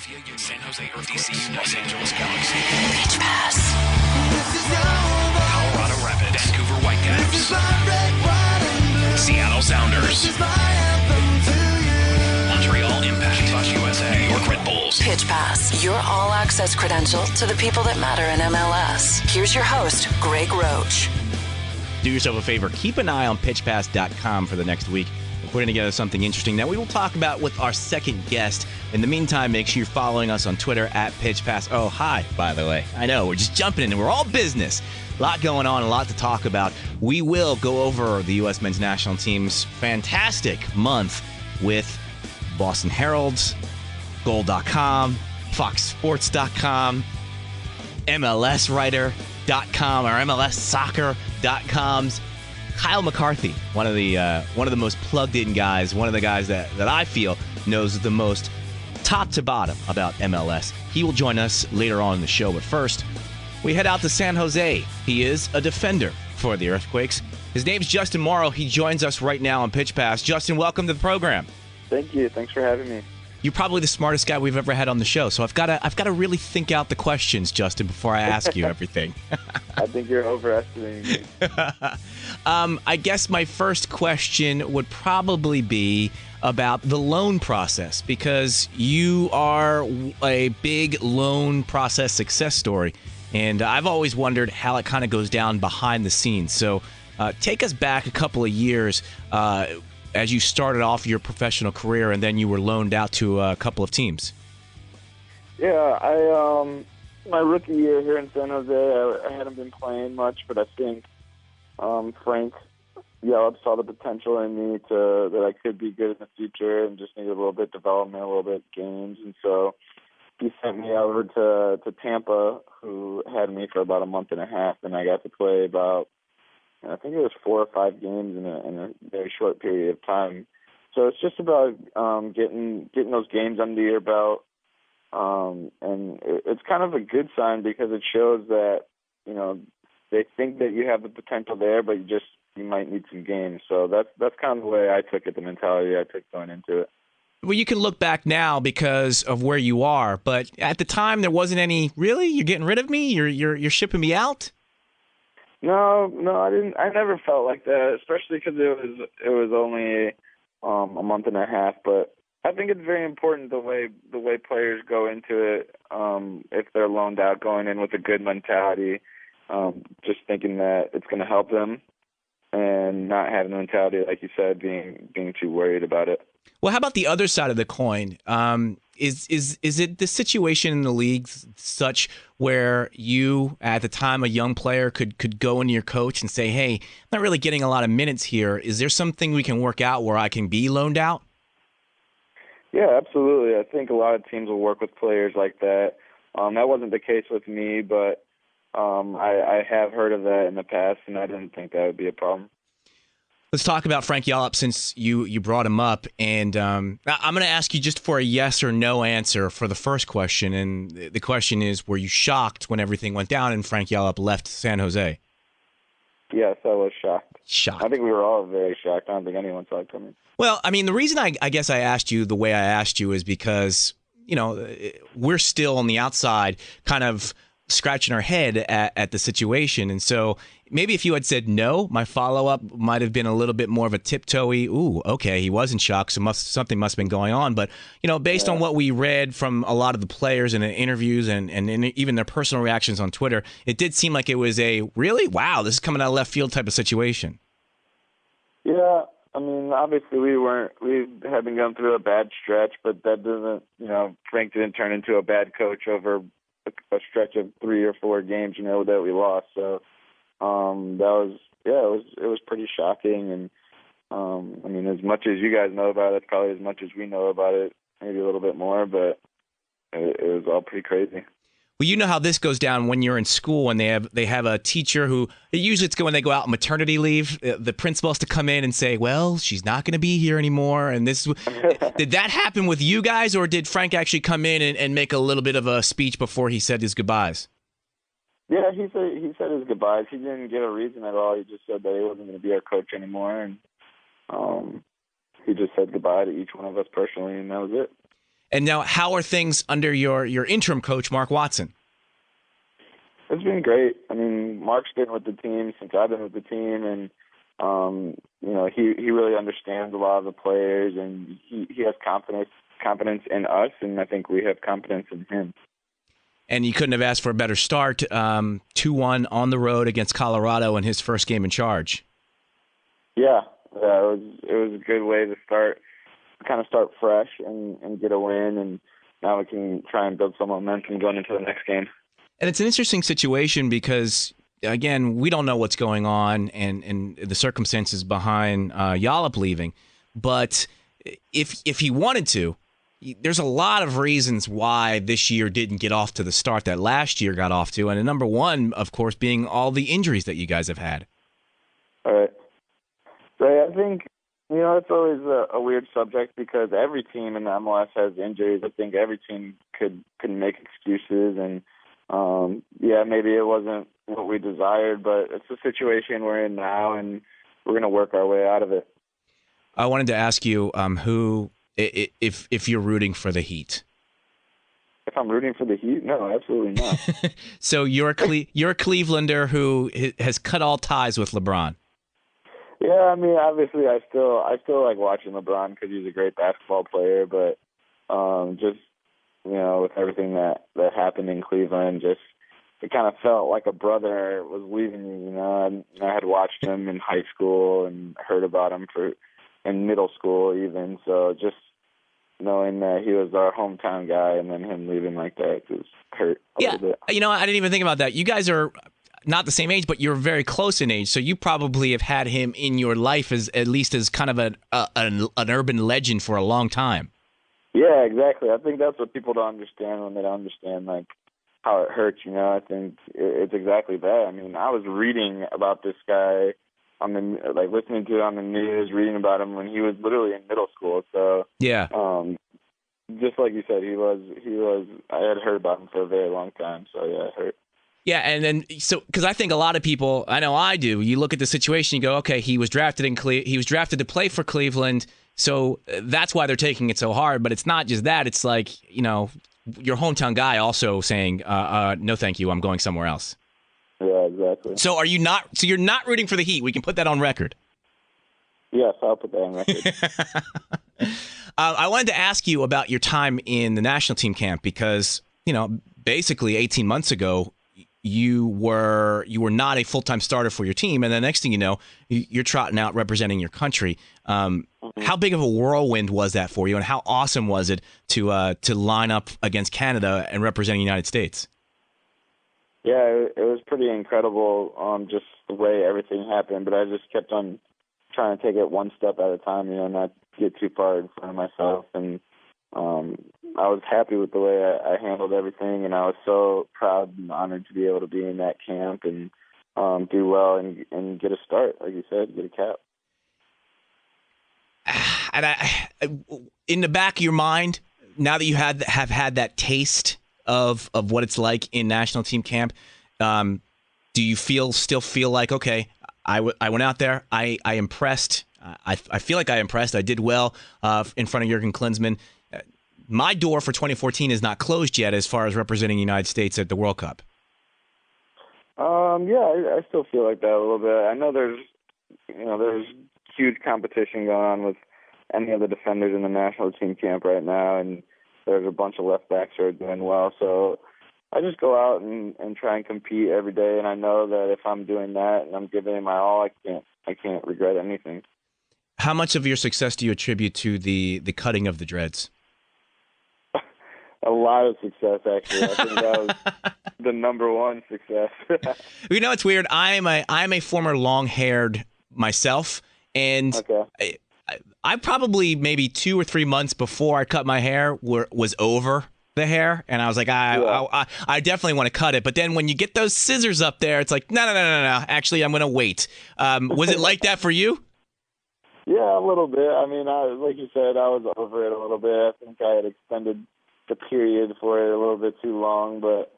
Philadelphia, San Jose, or DC, Los Angeles Galaxy, Pitch Pass, Colorado Rapids, Vancouver Whitecaps, Seattle Sounders, Montreal Impact, Plus USA, New York Red Bulls. Pitch Pass, your all-access credential to the people that matter in MLS. Here's your host, Greg Roach. Do yourself a favor, keep an eye on pitchpass.com for the next week. We're putting together something interesting that we will talk about with our second guest. In the meantime, make sure you're following us on Twitter at pitchpass. Oh, hi, by the way. I know, we're just jumping in and we're all business. A lot going on, a lot to talk about. We will go over the U.S. men's national team's fantastic month with Boston Herald's, Goal.com, FoxSports.com, MLSwriter.com, or MLSsoccer.com's Kyle McCarthy, one of the most plugged-in guys, one of the guys that I feel knows the most top to bottom about MLS. He will join us later on in the show, but first, we head out to San Jose. He is a defender for the Earthquakes. His name's Justin Morrow. He joins us right now on Pitch Pass. Justin, welcome to the program. Thank you. Thanks for having me. You're probably the smartest guy we've ever had on the show, so I've got to really think out the questions, Justin, before I ask you everything. I think you're overestimating me. I guess my first question would probably be about the loan process, because you are a big loan process success story, and I've always wondered how it kind of goes down behind the scenes. So take us back a couple of years as you started off your professional career, and then you were loaned out to a couple of teams. Yeah, I my rookie year here in San Jose, I hadn't been playing much, but I think Frank Yellup saw the potential in me that I could be good in the future and just needed a little bit of development, a little bit of games. And so he sent me over to Tampa, who had me for about a month and a half, and I got to play about, I think it was 4 or 5 games in a very short period of time. So it's just about getting those games under your belt, and it's kind of a good sign because it shows that, you know, they think that you have the potential there, but you might need some games. So that's kind of the way I took it, the mentality I took going into it. Well, you can look back now because of where you are, but at the time there wasn't any. Really, you're getting rid of me? You're shipping me out? No, I didn't. I never felt like that, especially because it was only a month and a half. But I think it's very important the way players go into it. If they're loaned out, going in with a good mentality, just thinking that it's going to help them, and not having the mentality, like you said, being too worried about it. Well, how about the other side of the coin? Is it the situation in the league such where you, at the time, a young player could go into your coach and say, hey, I'm not really getting a lot of minutes here. Is there something we can work out where I can be loaned out? Yeah, absolutely. I think a lot of teams will work with players like that. That wasn't the case with me, but I have heard of that in the past, and I didn't think that would be a problem. Let's talk about Frank Yellup since you brought him up. And I'm going to ask you just for a yes or no answer for the first question. And the question is, were you shocked when everything went down and Frank Yellup left San Jose? Yes, I was shocked. Shocked. I think we were all very shocked. I don't think anyone saw it coming. Well, I mean, the reason I guess I asked you the way I asked you is because, you know, we're still on the outside kind of scratching our head at the situation. And so maybe if you had said no, my follow-up might have been a little bit more of a tiptoey, ooh, okay, he wasn't shocked, so something must have been going on. But, you know, based on what we read from a lot of the players in the interviews and even their personal reactions on Twitter, it did seem like it was a really, wow, this is coming out of left field type of situation. Yeah, I mean, obviously we had been going through a bad stretch, but that doesn't, you know, Frank didn't turn into a bad coach over a stretch of 3 or 4 games, you know, that we lost. So it was pretty shocking. And I mean, as much as you guys know about it, probably as much as we know about it, maybe a little bit more, but it was all pretty crazy. Well, you know how this goes down when you're in school and they have a teacher who usually it's when they go out on maternity leave. The principal has to come in and say, "Well, she's not going to be here anymore." And this did that happen with you guys, or did Frank actually come in and make a little bit of a speech before he said his goodbyes? Yeah, he said his goodbyes. He didn't give a reason at all. He just said that he wasn't going to be our coach anymore, and he just said goodbye to each one of us personally, and that was it. And now, how are things under your interim coach, Mark Watson? It's been great. I mean, Mark's been with the team since I've been with the team, and he really understands a lot of the players, and he has confidence in us, and I think we have confidence in him. And you couldn't have asked for a better start. 2-1 on the road against Colorado in his first game in charge. Yeah, it was a good way to start fresh and get a win, and now we can try and build some momentum going into the next game. And it's an interesting situation because, again, we don't know what's going on and the circumstances behind Yallop leaving. But if he wanted to, there's a lot of reasons why this year didn't get off to the start that last year got off to. And number one, of course, being all the injuries that you guys have had. All right. So I think, it's always a weird subject because every team in the MLS has injuries. I think every team could make excuses, and maybe it wasn't what we desired, but it's the situation we're in now, and we're going to work our way out of it. I wanted to ask you who, if you're rooting for the Heat. If I'm rooting for the Heat? No, absolutely not. So you're a Clevelander who has cut all ties with LeBron. Yeah, I mean, obviously, I still like watching LeBron because he's a great basketball player. But with everything that happened in Cleveland, it kind of felt like a brother was leaving me. I had watched him in high school and heard about him in middle school even. So just knowing that he was our hometown guy and then him leaving like that just hurt a little bit. I didn't even think about that. You guys are not the same age, but you're very close in age, so you probably have had him in your life as at least as kind of an urban legend for a long time. Yeah, exactly. I think that's what people don't understand when they don't understand like how it hurts. I think it's exactly that. I mean, I was reading about this guy listening to it on the news, reading about him when he was literally in middle school. So yeah, just like you said, he was. I had heard about him for a very long time. So yeah, it hurt. Yeah, and then because I think a lot of people, I know I do. You look at the situation, you go, okay, he was drafted to play for Cleveland, so that's why they're taking it so hard. But it's not just that; it's like your hometown guy also saying, "No, thank you, I'm going somewhere else." Yeah, exactly. So are you not? So you're not rooting for the Heat? We can put that on record. Yes, I'll put that on record. I wanted to ask you about your time in the national team camp because basically 18 months ago. You were not a full-time starter for your team, and the next thing you know, you're trotting out representing your country. How big of a whirlwind was that for you, and how awesome was it to line up against Canada and representing the United States? Yeah, it was pretty incredible, just the way everything happened. But I just kept on trying to take it one step at a time, not get too far in front of myself. And I was happy with the way I handled everything, and I was so proud and honored to be able to be in that camp and do well and get a start, like you said, get a cap. And in the back of your mind, now that you have had that taste of what it's like in national team camp, do you still feel like, okay, I went out there, I impressed, I feel like I impressed, I did well in front of Jurgen Klinsmann. My door for 2014 is not closed yet as far as representing the United States at the World Cup. I still feel like that a little bit. I know there's huge competition going on with any of the defenders in the national team camp right now, and there's a bunch of left backs who are doing well. So I just go out and try and compete every day, and I know that if I'm doing that and I'm giving it my all, I can't regret anything. How much of your success do you attribute to the cutting of the dreads? A lot of success, actually. I think that was the number one success. It's weird. I am a former long-haired myself, and okay. I probably maybe 2 or 3 months before I cut my hair was over the hair, and I was like, I definitely want to cut it. But then when you get those scissors up there, it's like, no. Actually, I'm going to wait. Was it like that for you? Yeah, a little bit. I mean, like you said, I was over it a little bit. I think I had extended the period for it a little bit too long, but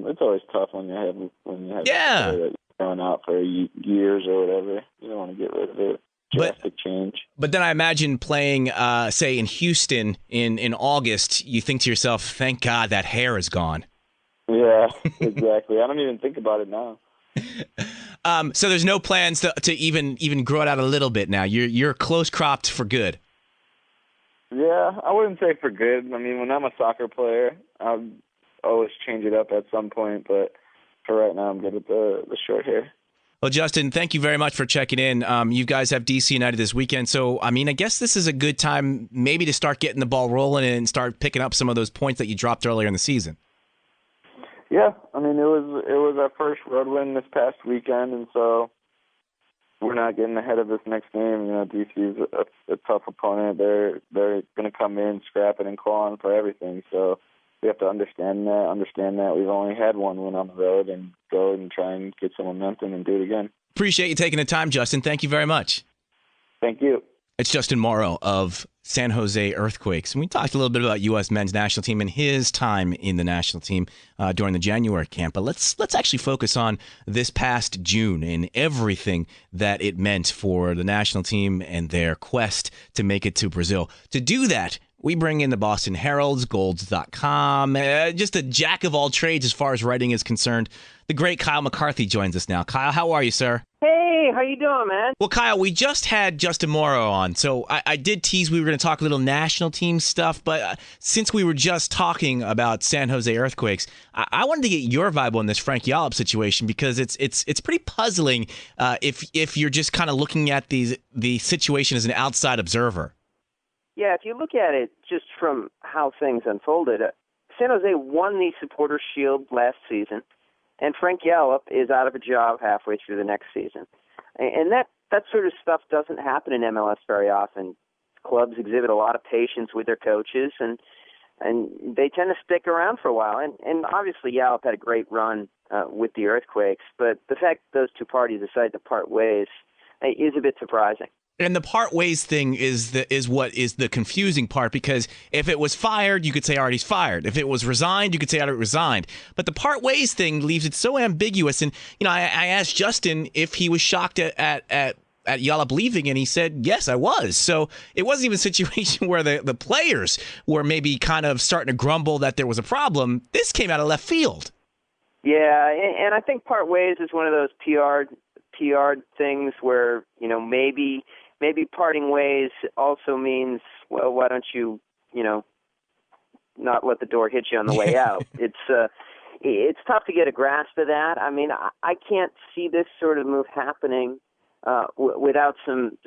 it's always tough when you have yeah. that you're going out for years or whatever. You don't want to get rid of it. drastic change. But then I imagine playing, say, in Houston in August, you think to yourself, thank God that hair is gone. Yeah, exactly. I don't even think about it now. So there's no plans to even grow it out a little bit now. You're close cropped for good. Yeah, I wouldn't say for good. I mean, when I'm a soccer player, I'll always change it up at some point. But for right now, I'm good with the short hair. Well, Justin, thank you very much for checking in. You guys have DC United this weekend, so I mean, I guess this is a good time maybe to start getting the ball rolling and start picking up some of those points that you dropped earlier in the season. Yeah, I mean, it was our first road win this past weekend, and so we're not getting ahead of this next game. You know, DC's a tough opponent. They're going to come in scrapping and clawing for everything. So we have to understand that we've only had one win on the road, and go and try and get some momentum and do it again. Appreciate you taking the time, Justin. Thank you very much. Thank you. It's Justin Morrow of San Jose Earthquakes. And we talked a little bit about U.S. men's national team and his time in the national team during the January camp. But let's actually focus on this past June and everything that it meant for the national team and their quest to make it to Brazil. To do that, we bring in the Boston Herald's Golds.com, just a jack of all trades as far as writing is concerned. The great Kyle McCarthy joins us now. Kyle, how are you, sir? Hey, how you doing, man? Well, Kyle, we just had Justin Morrow on, so I did tease we were going to talk a little national team stuff, but since we were just talking about San Jose Earthquakes, I wanted to get your vibe on this Frank Yallop situation because it's pretty puzzling if you're just kind of looking at the situation as an outside observer. Yeah, if you look at it just from how things unfolded, San Jose won the Supporters' Shield last season, and Frank Yallop is out of a job halfway through the next season. And that sort of stuff doesn't happen in MLS very often. Clubs exhibit a lot of patience with their coaches, and they tend to stick around for a while. And obviously Yallop had a great run with the Earthquakes, but the fact that those two parties decided to part ways is a bit surprising. And the part ways thing is what is the confusing part, because if it was fired, you could say, all right, he's fired. If it was resigned, you could say, all right, resigned. But the part ways thing leaves it so ambiguous. And, you know, I asked Justin if he was shocked at Yallop leaving, and he said, yes, I was. So it wasn't even a situation where the players were maybe kind of starting to grumble that there was a problem. This came out of left field. Yeah, and I think part ways is one of those PR things where, you know, maybe parting ways also means, well, why don't you not let the door hit you on the way out? It's tough to get a grasp of that. I mean, I can't see this sort of move happening without some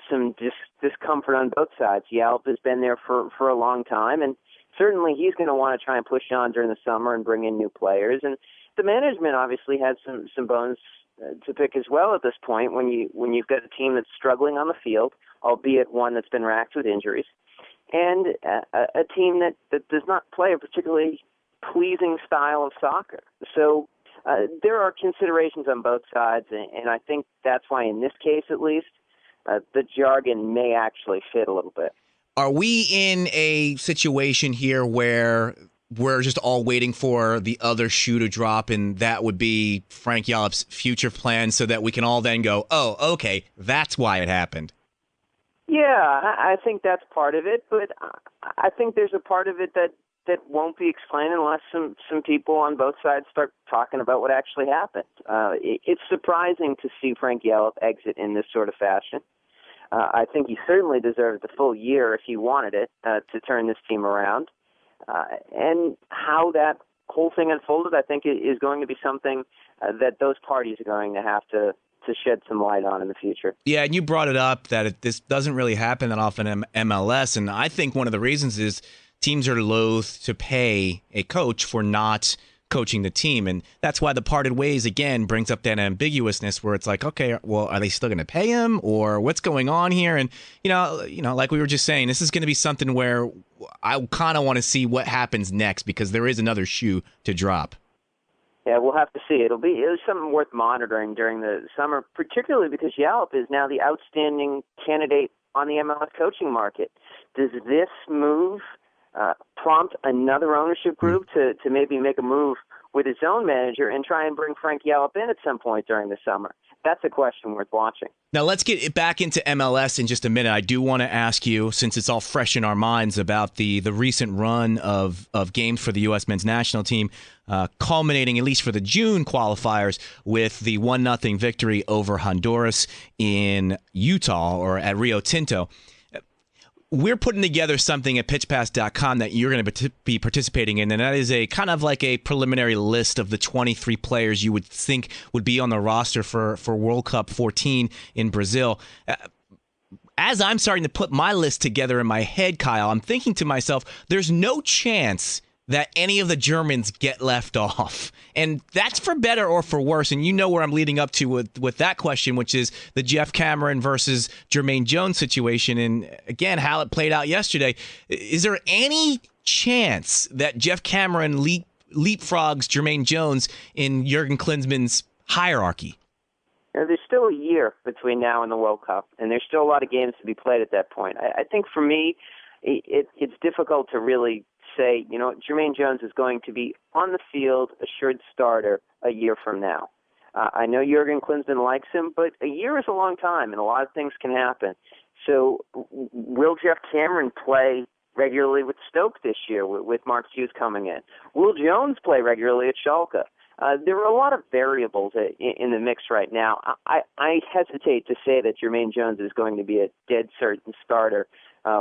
discomfort on both sides. Yallop has been there for a long time, and certainly he's going to want to try and push on during the summer and bring in new players. And the management obviously has some bones to pick as well at this point when you've got a team that's struggling on the field, albeit one that's been racked with injuries, and a team that does not play a particularly pleasing style of soccer. So there are considerations on both sides, and I think that's why in this case at least the jargon may actually fit a little bit. Are we in a situation here where we're just all waiting for the other shoe to drop, and that would be Frank Yallop's future plan, so that we can all then go, oh, okay, that's why it happened? Yeah, I think that's part of it, but I think there's a part of it that won't be explained unless some people on both sides start talking about what actually happened. It's surprising to see Frank Yallop exit in this sort of fashion. I think he certainly deserved the full year if he wanted it to turn this team around. And how that whole thing unfolded, I think, is going to be something that those parties are going to have to shed some light on in the future. Yeah, and you brought it up that this doesn't really happen that often in MLS, and I think one of the reasons is teams are loath to pay a coach for not coaching the team, and that's why the parted ways, again, brings up that ambiguousness where it's like, okay, well, are they still going to pay him, or what's going on here? And, you know, like we were just saying, this is going to be something where I kind of want to see what happens next, because there is another shoe to drop. Yeah, we'll have to see. It'll be something worth monitoring during the summer, particularly because Yallop is now the outstanding candidate on the MLS coaching market. Does this move prompt another ownership group to maybe make a move with its own manager and try and bring Frank Yallop in at some point during the summer? that's a question worth watching. Now, let's get it back into MLS in just a minute. I do want to ask you, since it's all fresh in our minds, about the recent run of games for the U.S. men's national team, culminating, at least for the June qualifiers, with the 1-0 victory over Honduras in Utah, or at Rio Tinto. We're putting together something at pitchpass.com that you're going to be participating in, and that is a kind of like a preliminary list of the 23 players you would think would be on the roster for World Cup 14 in Brazil. As I'm starting to put my list together in my head, Kyle, I'm thinking to myself, there's no chance that any of the Germans get left off. And that's for better or for worse. And you know where I'm leading up to with that question, which is the Jeff Cameron versus Jermaine Jones situation. And again, how it played out yesterday. Is there any chance that Jeff Cameron leapfrogs Jermaine Jones in Jurgen Klinsmann's hierarchy? There's still a year between now and the World Cup, and there's still a lot of games to be played at that point. I think for me, it's difficult to really say, Jermaine Jones is going to be on the field, assured starter a year from now. I know Jurgen Klinsmann likes him, but a year is a long time, and a lot of things can happen. So will Jeff Cameron play regularly with Stoke this year with Mark Hughes coming in? Will Jones play regularly at Schalke? There are a lot of variables in the mix right now. I hesitate to say that Jermaine Jones is going to be a dead certain starter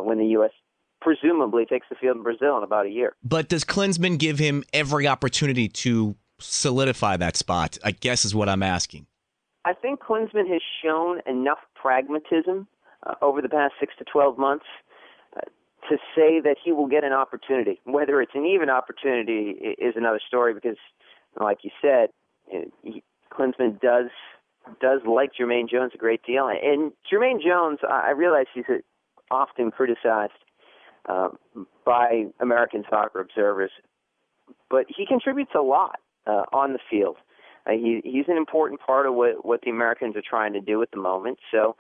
when the U.S. presumably takes the field in Brazil in about a year. But does Klinsmann give him every opportunity to solidify that spot, I guess is what I'm asking. I think Klinsmann has shown enough pragmatism over the past 6 to 12 months to say that he will get an opportunity. Whether it's an even opportunity is another story because, like you said, Klinsmann does like Jermaine Jones a great deal. And Jermaine Jones, I realize he's often criticized by American soccer observers, but he contributes a lot on the field. He's an important part of what the Americans are trying to do at the moment. So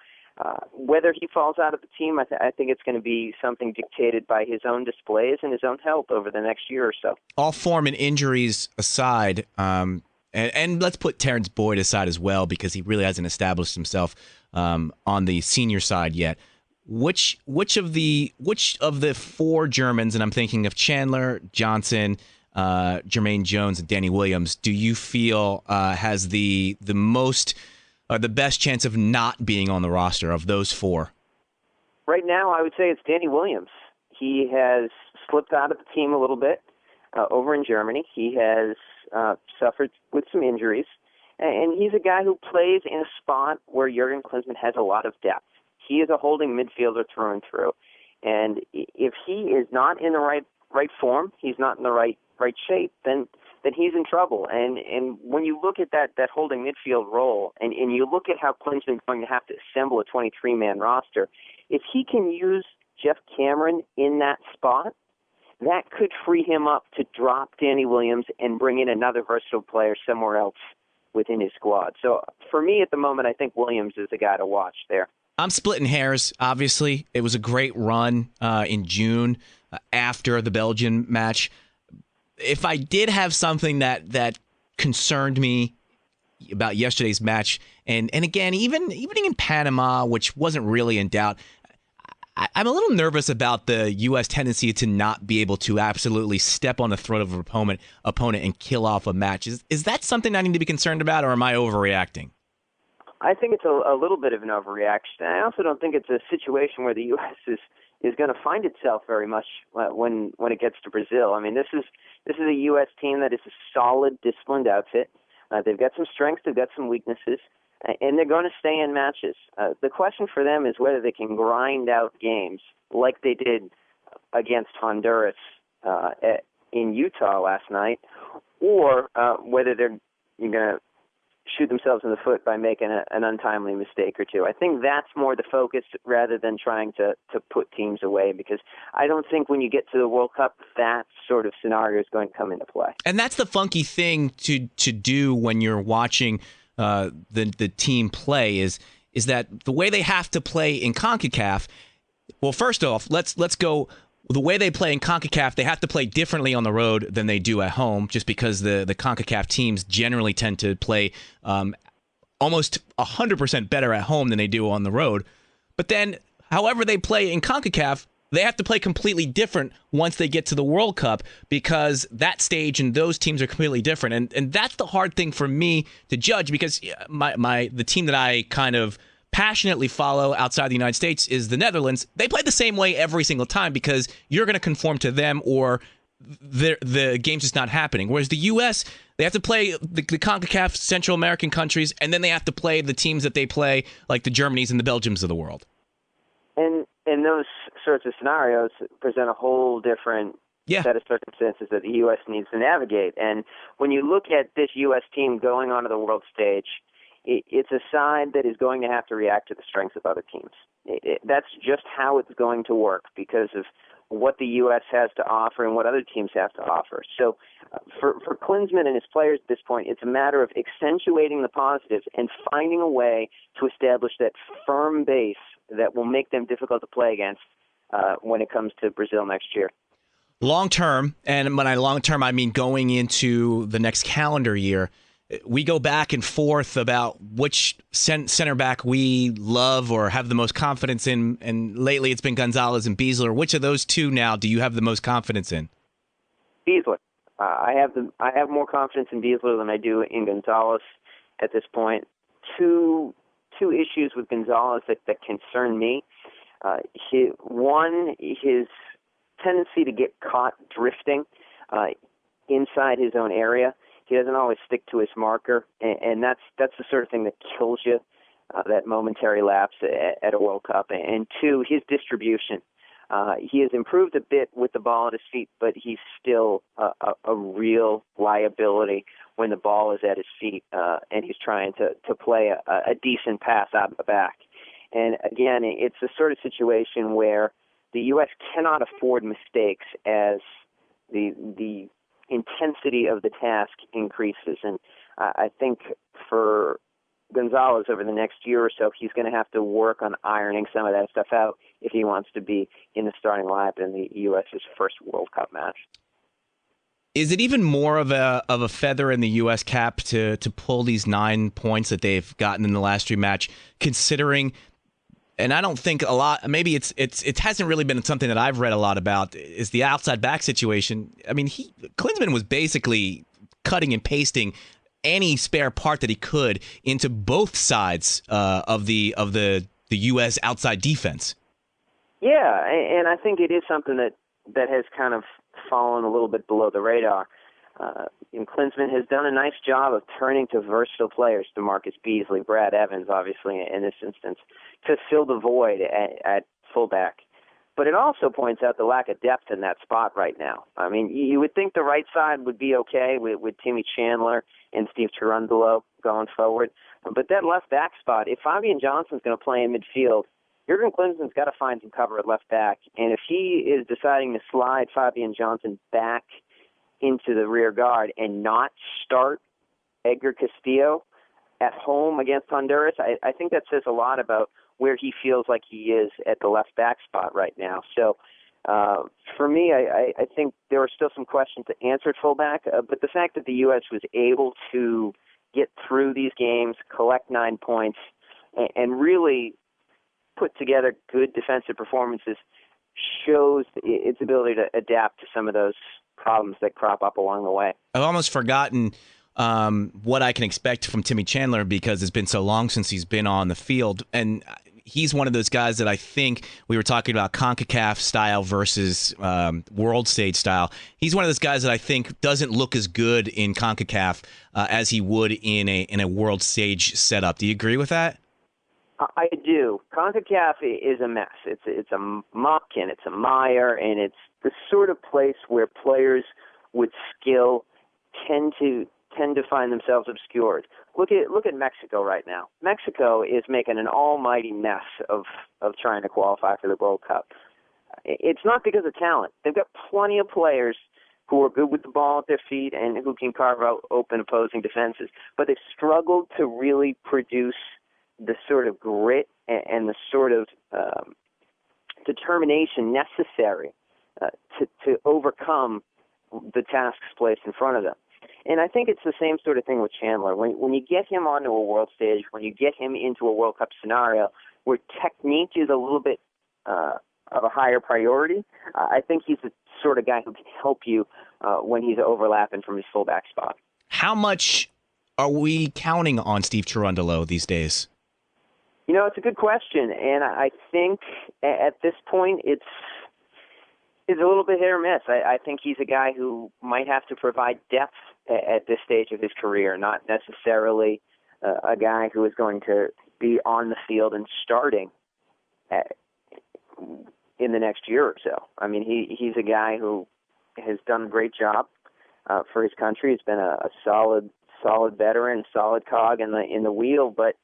whether he falls out of the team, I think it's going to be something dictated by his own displays and his own health over the next year or so. All form and injuries aside, and let's put Terrence Boyd aside as well because he really hasn't established himself on the senior side yet. Which of the four Germans, and I'm thinking of Chandler, Johnson, Jermaine Jones, and Danny Williams, do you feel has the most or the best chance of not being on the roster of those four? Right now, I would say it's Danny Williams. He has slipped out of the team a little bit over in Germany. He has suffered with some injuries, and he's a guy who plays in a spot where Jurgen Klinsmann has a lot of depth. He is a holding midfielder through and through, and if he is not in the right form, he's not in the right shape, then he's in trouble. And when you look at that holding midfield role, and you look at how Klinsmann's going to have to assemble a 23-man roster, if he can use Jeff Cameron in that spot, that could free him up to drop Danny Williams and bring in another versatile player somewhere else within his squad. So for me at the moment, I think Williams is the guy to watch there. I'm splitting hairs, obviously. It was a great run in June after the Belgian match. If I did have something that concerned me about yesterday's match, and again, even in Panama, which wasn't really in doubt, I'm a little nervous about the U.S. tendency to not be able to absolutely step on the throat of an opponent and kill off a match. Is that something I need to be concerned about, or am I overreacting? I think it's a little bit of an overreaction. I also don't think it's a situation where the U.S. is going to find itself very much when it gets to Brazil. I mean, this is a U.S. team that is a solid, disciplined outfit. They've got some strengths, they've got some weaknesses, and they're going to stay in matches. The question for them is whether they can grind out games like they did against Honduras in Utah last night, or whether they're going to shoot themselves in the foot by making an untimely mistake or two. I think that's more the focus rather than trying to put teams away, because I don't think when you get to the World Cup, that sort of scenario is going to come into play. And that's the funky thing to do when you're watching the team play is that the way they have to play in CONCACAF. Well, first off, let's go. The way they play in CONCACAF, they have to play differently on the road than they do at home, just because the CONCACAF teams generally tend to play almost 100% better at home than they do on the road. But then, however they play in CONCACAF, they have to play completely different once they get to the World Cup because that stage and those teams are completely different. And that's the hard thing for me to judge because the team that I kind of passionately follow outside the United States is the Netherlands. They play the same way every single time because you're going to conform to them or the game's just not happening. Whereas the U.S., they have to play the CONCACAF Central American countries, and then they have to play the teams that they play, like the Germanys and the Belgiums of the world. And those sorts of scenarios present a whole different set of circumstances that the U.S. needs to navigate. And when you look at this U.S. team going onto the world stage, it's a side that is going to have to react to the strengths of other teams. That's just how it's going to work because of what the U.S. has to offer and what other teams have to offer. So for Klinsmann and his players at this point, it's a matter of accentuating the positives and finding a way to establish that firm base that will make them difficult to play against when it comes to Brazil next year. Long term, and when I long term, I mean going into the next calendar year, we go back and forth about which center back we love or have the most confidence in, and lately it's been Gonzalez and Beasler. Which of those two now do you have the most confidence in? Beasler. I have more confidence in Beasler than I do in Gonzalez at this point. Two issues with Gonzalez that concern me. One, his tendency to get caught drifting inside his own area. He doesn't always stick to his marker, and that's the sort of thing that kills you, that momentary lapse at a World Cup. And two, his distribution. He has improved a bit with the ball at his feet, but he's still a real liability when the ball is at his feet and he's trying to play a decent pass out of the back. And again, it's the sort of situation where the U.S. cannot afford mistakes as the intensity of the task increases. And I think for Gonzalez over the next year or so, he's going to have to work on ironing some of that stuff out if he wants to be in the starting lineup in the U.S.'s first World Cup match. Is it even more of a feather in the U.S. cap to pull these 9 points that they've gotten in the last 3 matches, considering? And I don't think a lot. Maybe it hasn't really been something that I've read a lot about. Is the outside back situation? I mean, Klinsmann was basically cutting and pasting any spare part that he could into both sides of the U.S. outside defense. Yeah, and I think it is something that has kind of fallen a little bit below the radar. And Klinsmann has done a nice job of turning to versatile players, DeMarcus Beasley, Brad Evans, obviously, in this instance, to fill the void at fullback. But it also points out the lack of depth in that spot right now. I mean, you would think the right side would be okay with Timmy Chandler and Steve Cherundolo going forward. But that left back spot, if Fabian Johnson's going to play in midfield, Jurgen Klinsmann's got to find some cover at left back. And if he is deciding to slide Fabian Johnson back into the rear guard and not start Edgar Castillo at home against Honduras, I think that says a lot about where he feels like he is at the left back spot right now. So for me, I think there are still some questions to answer at fullback, but the fact that the U.S. was able to get through these games, collect 9 points, and really put together good defensive performances shows its ability to adapt to some of those problems that crop up along the way. I've almost forgotten what I can expect from Timmy Chandler because it's been so long since he's been on the field. And he's one of those guys that I think we were talking about CONCACAF style versus world stage style. He's one of those guys that I think doesn't look as good in CONCACAF as he would in a world stage setup. Do you agree with that? I do. CONCACAF is a mess. It's a muck and it's a mire, and it's the sort of place where players with skill tend to find themselves obscured. Look at Mexico right now. Mexico is making an almighty mess of trying to qualify for the World Cup. It's not because of talent. They've got plenty of players who are good with the ball at their feet and who can carve out open opposing defenses, but they've struggled to really produce the sort of grit and the sort of determination necessary to overcome the tasks placed in front of them. And I think it's the same sort of thing with Chandler. When you get him onto a world stage, when you get him into a World Cup scenario where technique is a little bit of a higher priority, I think he's the sort of guy who can help you when he's overlapping from his fullback spot. How much are we counting on Steve Cherundolo these days? It's a good question, and I think at this point it's a little bit hit or miss. I think he's a guy who might have to provide depth at this stage of his career, not necessarily a guy who is going to be on the field and starting in the next year or so. I mean, he's a guy who has done a great job for his country. He's been a solid veteran, solid cog in the wheel, but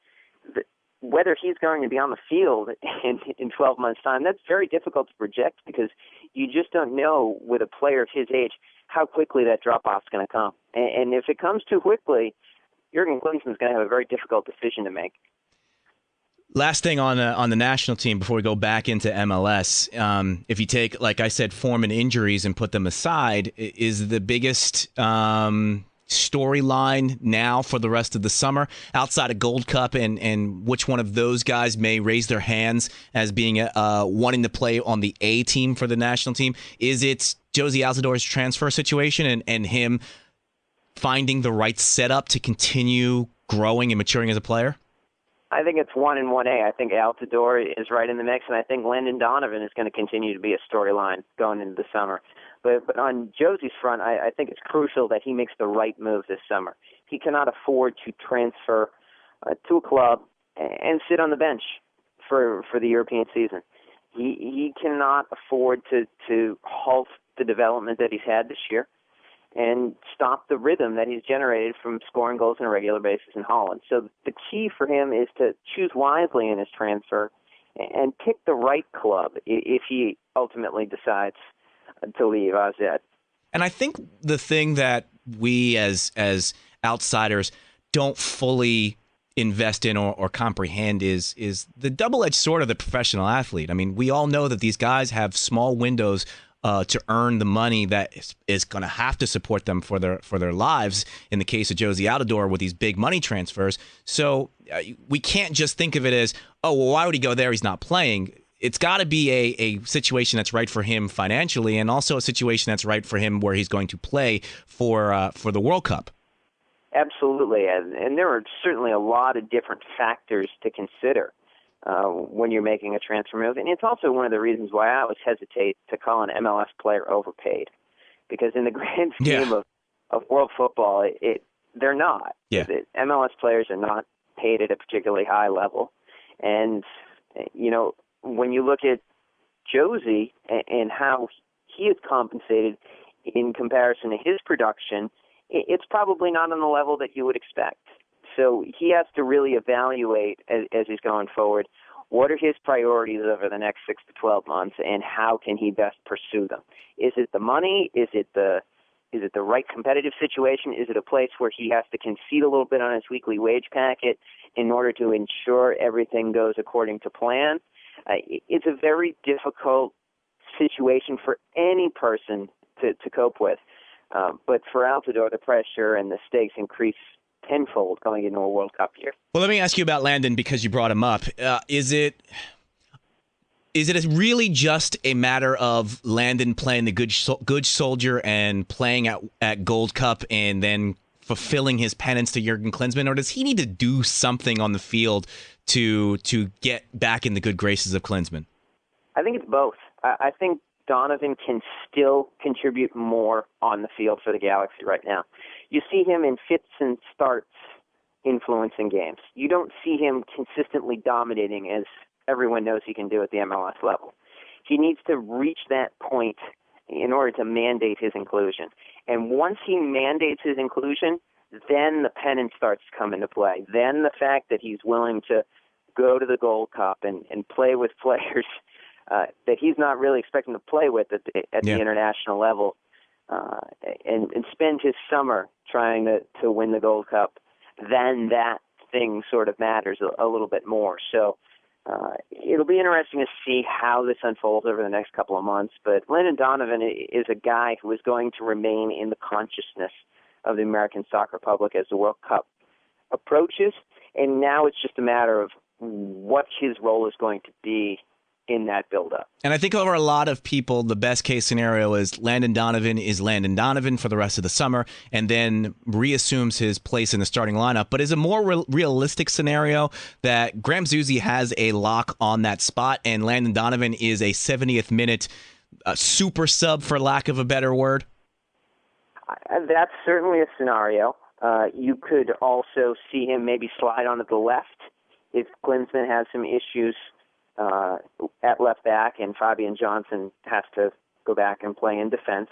whether he's going to be on the field in 12 months' time, that's very difficult to project because you just don't know with a player of his age how quickly that drop-off is going to come. And if it comes too quickly, Jurgen Klinsmann's going to have a very difficult decision to make. Last thing on the national team before we go back into MLS, if you take, like I said, form and injuries and put them aside, is the biggest storyline now for the rest of the summer outside of Gold Cup and which one of those guys may raise their hands as being wanting to play on the A team for the national team? Is it Jozy Altidore's transfer situation and him finding the right setup to continue growing and maturing as a player? I think it's 1 and 1A. I think Altidore is right in the mix, and I think Landon Donovan is going to continue to be a storyline going into the summer. But on Jozy's front, I think it's crucial that he makes the right move this summer. He cannot afford to transfer to a club and sit on the bench for the European season. He cannot afford to halt the development that he's had this year and stop the rhythm that he's generated from scoring goals on a regular basis in Holland. So the key for him is to choose wisely in his transfer and pick the right club if he ultimately decides to leave AZ. And I think the thing that we as outsiders don't fully invest in or comprehend is the double-edged sword of the professional athlete. I mean, we all know that these guys have small windows to earn the money that is going to have to support them for their lives. In the case of Jozy Altidore with these big money transfers, so we can't just think of it as, oh, well, why would he go there? He's not playing. It's got to be a situation that's right for him financially, and also a situation that's right for him where he's going to play for the World Cup. Absolutely, and there are certainly a lot of different factors to consider when you're making a transfer move. And it's also one of the reasons why I always hesitate to call an MLS player overpaid. Because in the grand scheme of world football, they're not. Yeah. MLS players are not paid at a particularly high level. And, when you look at Jozy and how he is compensated in comparison to his production, it's probably not on the level that you would expect. So he has to really evaluate as he's going forward, what are his priorities over the next 6 to 12 months, and how can he best pursue them? Is it the money? Is it the right competitive situation? Is it a place where he has to concede a little bit on his weekly wage packet in order to ensure everything goes according to plan? It's a very difficult situation for any person to cope with. But for Altidore, the pressure and the stakes increase tenfold going into a World Cup year. Well, let me ask you about Landon because you brought him up. Is it really just a matter of Landon playing the good soldier and playing at Gold Cup and then fulfilling his penance to Jurgen Klinsmann, or does he need to do something on the field to get back in the good graces of Klinsmann? I think it's both. I think Donovan can still contribute more on the field for the Galaxy right now. You see him in fits and starts influencing games. You don't see him consistently dominating as everyone knows he can do at the MLS level. He needs to reach that point in order to mandate his inclusion. And once he mandates his inclusion, then the pennant starts to come into play. Then the fact that he's willing to go to the Gold Cup and play with players that he's not really expecting to play with at the international level, and spend his summer trying to win the Gold Cup, then that thing sort of matters a little bit more. So it'll be interesting to see how this unfolds over the next couple of months. But Landon Donovan is a guy who is going to remain in the consciousness of the American soccer public as the World Cup approaches. And now it's just a matter of what his role is going to be in that buildup. And I think over a lot of people, the best case scenario is Landon Donovan for the rest of the summer and then reassumes his place in the starting lineup. But is a more realistic scenario that Graham Zusi has a lock on that spot and Landon Donovan is a 70th minute super sub, for lack of a better word? That's certainly a scenario. You could also see him maybe slide onto the left if Klinsmann has some issues at left back and Fabian Johnson has to go back and play in defense.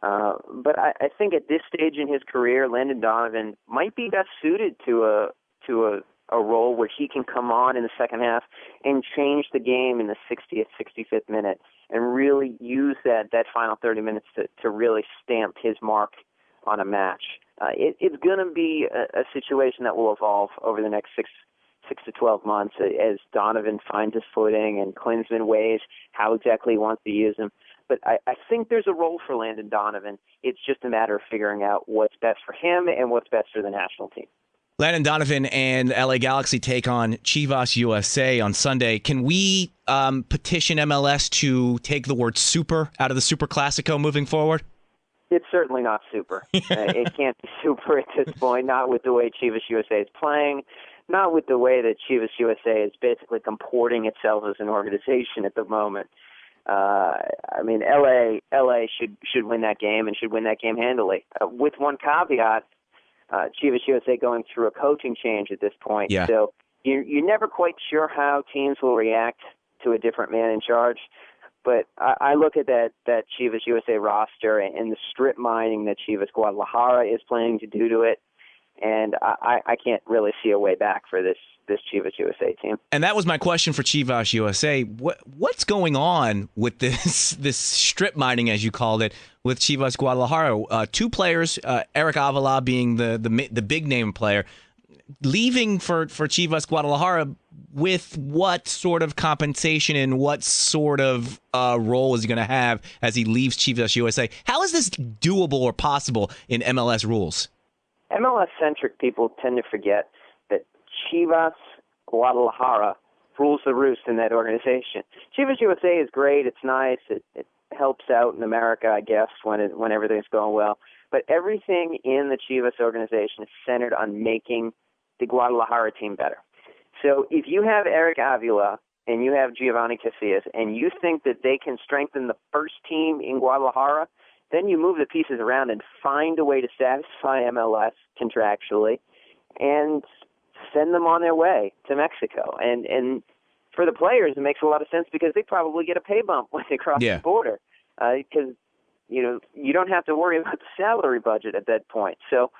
But I think at this stage in his career, Landon Donovan might be best suited to a role where he can come on in the second half and change the game in the 60th, 65th minute and really use that final 30 minutes to really stamp his mark on a match. It's going to be a situation that will evolve over the next six to 12 months as Donovan finds his footing and Klinsmann weighs how exactly he wants to use him. But I think there's a role for Landon Donovan. It's just a matter of figuring out what's best for him and what's best for the national team. Landon Donovan and LA Galaxy take on Chivas USA on Sunday. Can we petition MLS to take the word super out of the Super Classico moving forward? It's certainly not super. It can't be super at this point, not with the way Chivas USA is playing, not with the way that Chivas USA is basically comporting itself as an organization at the moment. I mean, LA should win that game and should win that game handily. With one caveat, Chivas USA going through a coaching change at this point. Yeah. So you're never quite sure how teams will react to a different man in charge. But I look at that Chivas USA roster and the strip mining that Chivas Guadalajara is planning to do to it, and I can't really see a way back for this Chivas USA team. And that was my question for Chivas USA. What's going on with this strip mining, as you called it, with Chivas Guadalajara? Two players, Eric Avila being the big name player, leaving for Chivas Guadalajara. With what sort of compensation and what sort of role is he going to have as he leaves Chivas USA? How is this doable or possible in MLS rules? MLS-centric people tend to forget that Chivas Guadalajara rules the roost in that organization. Chivas USA is great. It's nice. It helps out in America, I guess, when everything's going well. But everything in the Chivas organization is centered on making the Guadalajara team better. So if you have Eric Avila and you have Giovanni Casillas and you think that they can strengthen the first team in Guadalajara, then you move the pieces around and find a way to satisfy MLS contractually and send them on their way to Mexico. And for the players, it makes a lot of sense because they probably get a pay bump when they cross the border because, you don't have to worry about the salary budget at that point. So,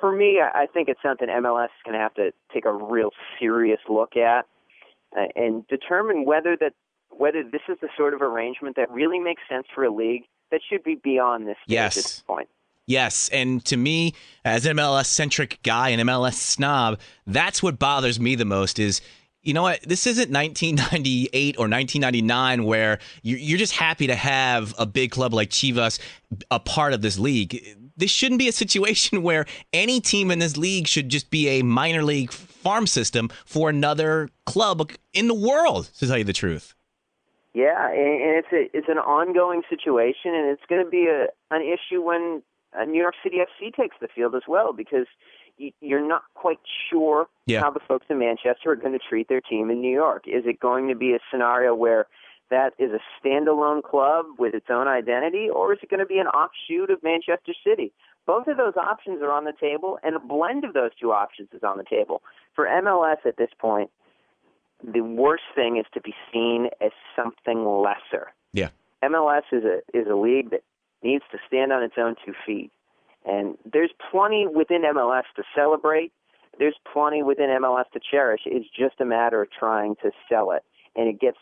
for me, I think it's something MLS is going to have to take a real serious look at and determine whether this is the sort of arrangement that really makes sense for a league that should be beyond this stage at this point. Yes, and to me, as an MLS-centric guy, an MLS snob, that's what bothers me the most is, you know what, this isn't 1998 or 1999 where you're just happy to have a big club like Chivas a part of this league. This shouldn't be a situation where any team in this league should just be a minor league farm system for another club in the world, to tell you the truth. Yeah, and it's an ongoing situation, and it's going to be an issue when New York City FC takes the field as well, because you're not quite sure how the folks in Manchester are going to treat their team in New York. Is it going to be a scenario where that is a standalone club with its own identity, or is it going to be an offshoot of Manchester City? Both of those options are on the table, and a blend of those two options is on the table. For MLS at this point, the worst thing is to be seen as something lesser. Yeah. MLS is a league that needs to stand on its own 2 feet. And there's plenty within MLS to celebrate. There's plenty within MLS to cherish. It's just a matter of trying to sell it. And it gets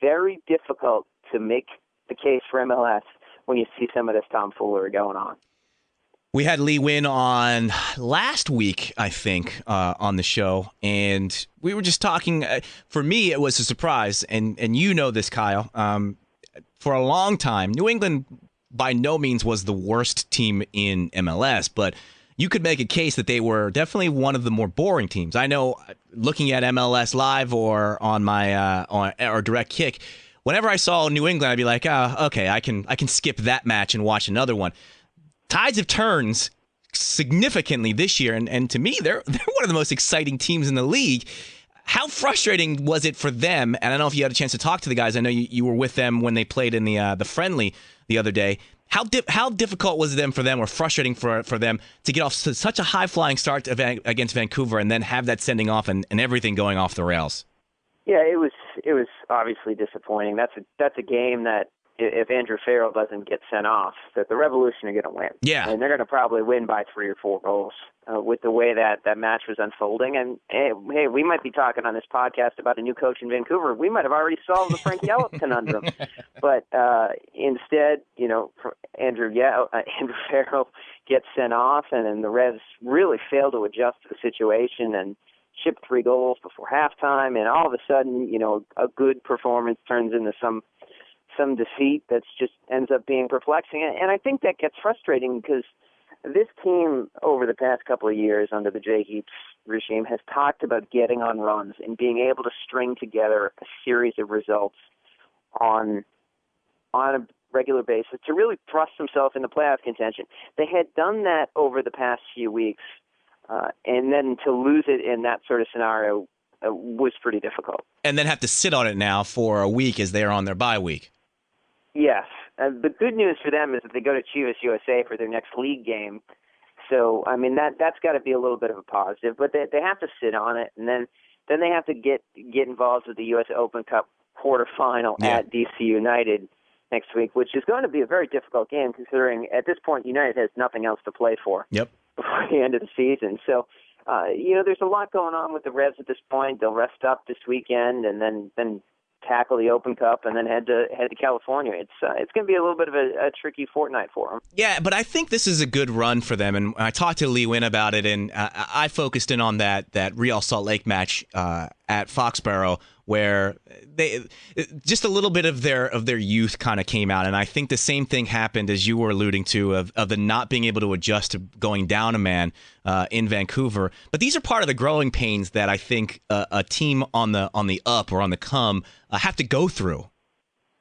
very difficult to make the case for MLS when you see some of this tomfoolery going on. We had Lee Wynn on last week, I think, on the show, and we were just talking. For me, it was a surprise, and you know this, Kyle. For a long time, New England by no means was the worst team in MLS, but you could make a case that they were definitely one of the more boring teams. I know, looking at MLS Live or on my or Direct Kick, whenever I saw New England, I'd be like, oh, okay, I can skip that match and watch another one. Tides have turned significantly this year, and to me, they're one of the most exciting teams in the league. How frustrating was it for them? And I don't know if you had a chance to talk to the guys. I know you were with them when they played in the friendly the other day. How difficult was it for them, or frustrating for them, to get off to such a high-flying start against Vancouver and then have that sending off and everything going off the rails? Yeah, it was obviously disappointing. That's a game that if Andrew Farrell doesn't get sent off, that the Revolution are going to win. Yeah, and they're going to probably win by 3 or 4 goals with the way that match was unfolding. And hey, we might be talking on this podcast about a new coach in Vancouver. We might have already solved the Frank Yallop conundrum, but instead, Andrew Farrell gets sent off, and then the Revs really fail to adjust to the situation and ship 3 goals before halftime, and all of a sudden, a good performance turns into some defeat that's just ends up being perplexing. And I think that gets frustrating because this team over the past couple of years under the Jay Heaps regime has talked about getting on runs and being able to string together a series of results on a regular basis to really thrust themselves into playoff contention. They had done that over the past few weeks, and then to lose it in that sort of scenario was pretty difficult. And then have to sit on it now for a week as they're on their bye week. Yes. The good news for them is that they go to Chivas USA for their next league game. So, I mean, that's got to be a little bit of a positive. But they have to sit on it, and then they have to get involved with the U.S. Open Cup quarterfinal at DC United next week, which is going to be a very difficult game considering at this point United has nothing else to play for before the end of the season. So, there's a lot going on with the Revs at this point. They'll rest up this weekend and then tackle the Open Cup and then head to California. It's going to be a little bit of a tricky fortnight for them. Yeah, but I think this is a good run for them. And I talked to Lee Wynn about it, and I focused in on that Real Salt Lake match at Foxborough, where they just a little bit of their youth kind of came out, and I think the same thing happened as you were alluding to of the not being able to adjust to going down a man in Vancouver. But these are part of the growing pains that I think a team on the up or on the come have to go through.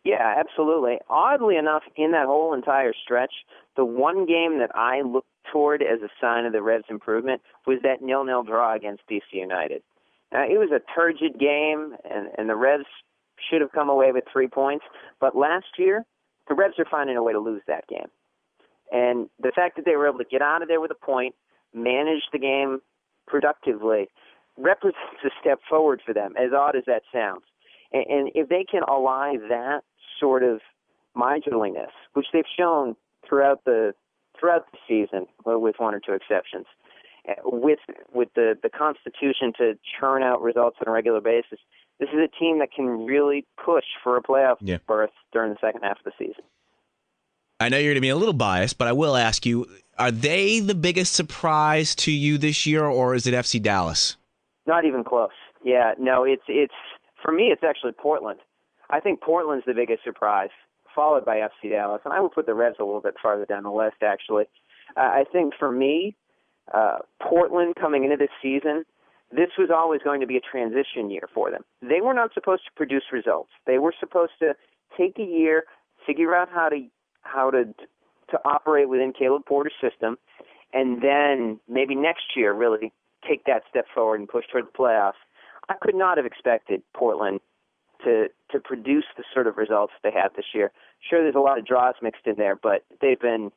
Yeah, absolutely. Oddly enough, in that whole entire stretch, the one game that I looked toward as a sign of the Revs' improvement was that 0-0 draw against DC United. It was a turgid game, and the Revs should have come away with 3 points. But last year, the Revs are finding a way to lose that game. And the fact that they were able to get out of there with a point, manage the game productively, represents a step forward for them, as odd as that sounds. And if they can ally that sort of miserliness, which they've shown throughout the season, with 1 or 2 exceptions, with the constitution to churn out results on a regular basis, this is a team that can really push for a playoff berth during the second half of the season. I know you're going to be a little biased, but I will ask you, are they the biggest surprise to you this year, or is it FC Dallas? Not even close. Yeah, no, it's for me, it's actually Portland. I think Portland's the biggest surprise, followed by FC Dallas, and I would put the Revs a little bit farther down the list, actually. I think for me, Portland coming into this season, this was always going to be a transition year for them. They were not supposed to produce results. They were supposed to take a year, figure out how to operate within Caleb Porter's system, and then maybe next year really take that step forward and push toward the playoffs. I could not have expected Portland to produce the sort of results they have this year. Sure, there's a lot of draws mixed in there, but they've been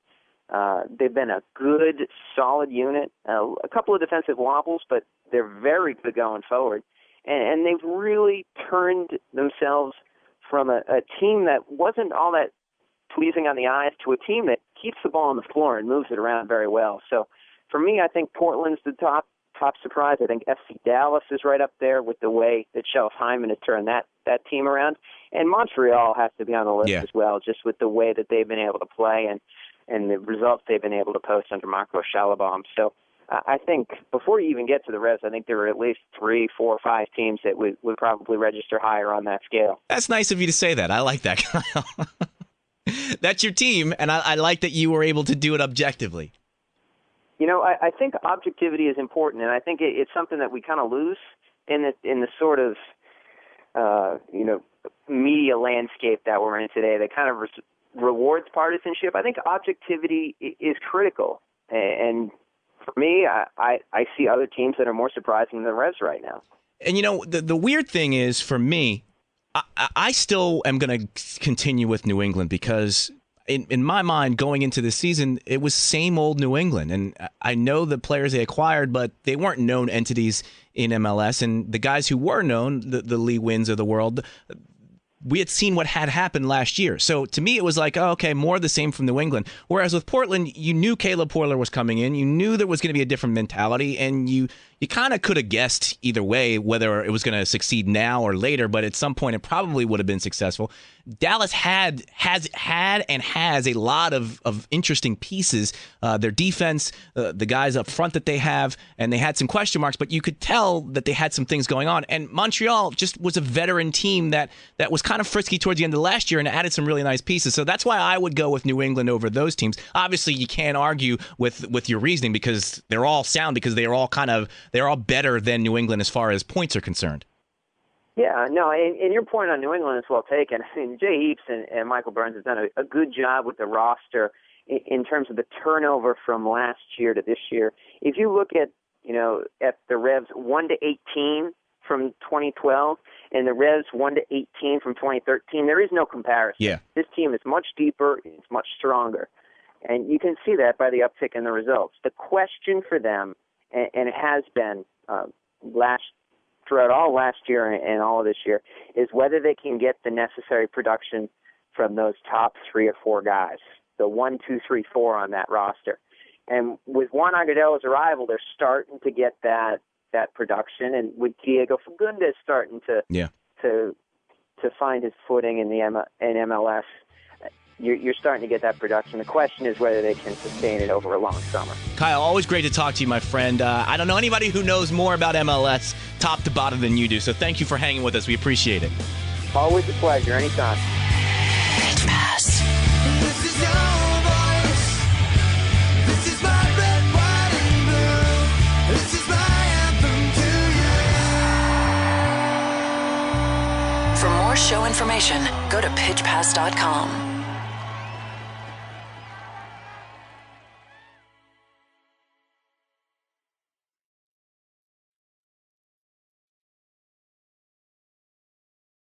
a good, solid unit. A couple of defensive wobbles, but they're very good going forward. And they've really turned themselves from a team that wasn't all that pleasing on the eyes to a team that keeps the ball on the floor and moves it around very well. So for me, I think Portland's the top surprise. I think FC Dallas is right up there with the way that Shelf Hyman has turned that team around. And Montreal has to be on the list as well, just with the way that they've been able to play and the results they've been able to post under Marco Schalabom. So I think before you even get to the Revs, I think there are at least 3, 4, 5 teams that would probably register higher on that scale. That's nice of you to say that. I like that, Kyle. That's your team, and I like that you were able to do it objectively. I think objectivity is important, and I think it's something that we kind of lose in the sort of media landscape that we're in today that kind of rewards partisanship. I think objectivity is critical, and for me, I see other teams that are more surprising than the Revs right now. And the weird thing is, for me, I still am going to continue with New England because in my mind, going into the season, it was same old New England. And I know the players they acquired, but they weren't known entities in MLS. And the guys who were known, the Lee Wins of the world, we had seen what had happened last year. So to me, it was like, oh, okay, more of the same from New England. Whereas with Portland, you knew Caleb Porter was coming in. You knew there was going to be a different mentality, and you kind of could have guessed either way whether it was going to succeed now or later, but at some point it probably would have been successful. Dallas has a lot of interesting pieces. Their defense, the guys up front that they have, and they had some question marks, but you could tell that they had some things going on. And Montreal just was a veteran team that was kind of frisky towards the end of last year and added some really nice pieces. So that's why I would go with New England over those teams. Obviously, you can't argue with your reasoning because they're all sound, because they're all better than New England as far as points are concerned. Yeah, no, and your point on New England is well taken. I mean, Jay Heaps and Michael Burns have done a good job with the roster in terms of the turnover from last year to this year. If you look at the Revs 1-18 from 2012 and the Revs 1-18 from 2013, there is no comparison. Yeah. This team is much deeper, it's much stronger, and you can see that by the uptick in the results. The question for them, and it has been throughout all last year and all of this year, is whether they can get the necessary production from those top 3 or 4 guys, the 1, 2, 3, 4 on that roster. And with Juan Agadella's arrival, they're starting to get that production, and with Diego Fagundes starting to find his footing in MLS, you're starting to get that production. The question is whether they can sustain it over a long summer. Kyle, always great to talk to you, my friend. I don't know anybody who knows more about MLS top to bottom than you do, so thank you for hanging with us. We appreciate it. Always a pleasure. Anytime. Pitch Pass. This is your voice. This is my red, white, and blue. This is my anthem to you. For more show information, go to pitchpass.com.